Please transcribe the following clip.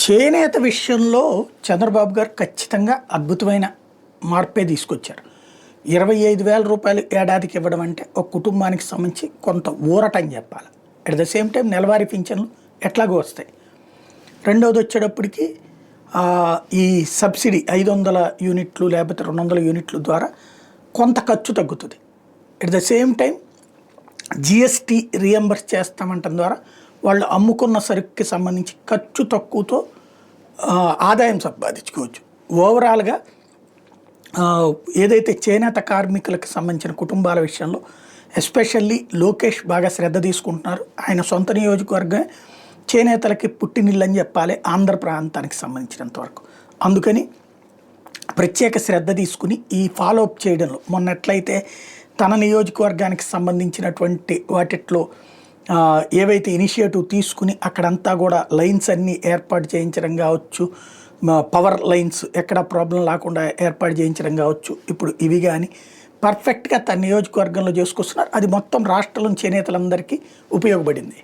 చేనేత విషయంలో చంద్రబాబు గారు ఖచ్చితంగా అద్భుతమైన మార్పే తీసుకొచ్చారు. 25,000 రూపాయలు ఏడాదికి ఇవ్వడం అంటే ఒక కుటుంబానికి సంబంధించి కొంత ఊరట అని చెప్పాలి. అట్ ద సేమ్ టైం నెలవారీ పింఛన్లు ఎట్లాగో వస్తాయి. రెండవది వచ్చేటప్పటికి ఈ సబ్సిడీ 500 యూనిట్లు లేకపోతే 200 యూనిట్ల ద్వారా కొంత ఖర్చు తగ్గుతుంది. At the same time GST reimburse చేస్తామంటం ద్వారా వాళ్ళు అమ్ముకున్న సరుకుకి సంబంధించి ఖర్చు తక్కువతో ఆదాయం సంపాదించుకోవచ్చు. ఓవరాల్గా ఏదైతే చేనేత కార్మికులకు సంబంధించిన కుటుంబాల విషయంలో ఎస్పెషల్లీ లోకేష్ బాగా శ్రద్ధ తీసుకుంటున్నారు. ఆయన సొంత నియోజకవర్గం చేనేతలకి పుట్టినిల్లని చెప్పాలి ఆంధ్ర ప్రాంతానికి సంబంధించినంత వరకు. అందుకని ప్రత్యేక శ్రద్ధ తీసుకుని ఈ ఫాలోఅప్ చేయడంలో మొన్నట్లయితే తన నియోజకవర్గానికి సంబంధించినటువంటి వాటిట్లో ఏవైతే ఇనిషియేటివ్ తీసుకుని అక్కడంతా కూడా లైన్స్ అన్నీ ఏర్పాటు చేయించడం కావచ్చు, పవర్ లైన్స్ ఎక్కడ ప్రాబ్లం లేకుండా ఏర్పాటు చేయించడం కావచ్చు, ఇప్పుడు ఇవి కానీ పర్ఫెక్ట్గా తన నియోజకవర్గంలో చేసుకొస్తున్నారు. అది మొత్తం రాష్ట్రంలోని చేనేతలందరికీ ఉపయోగపడింది.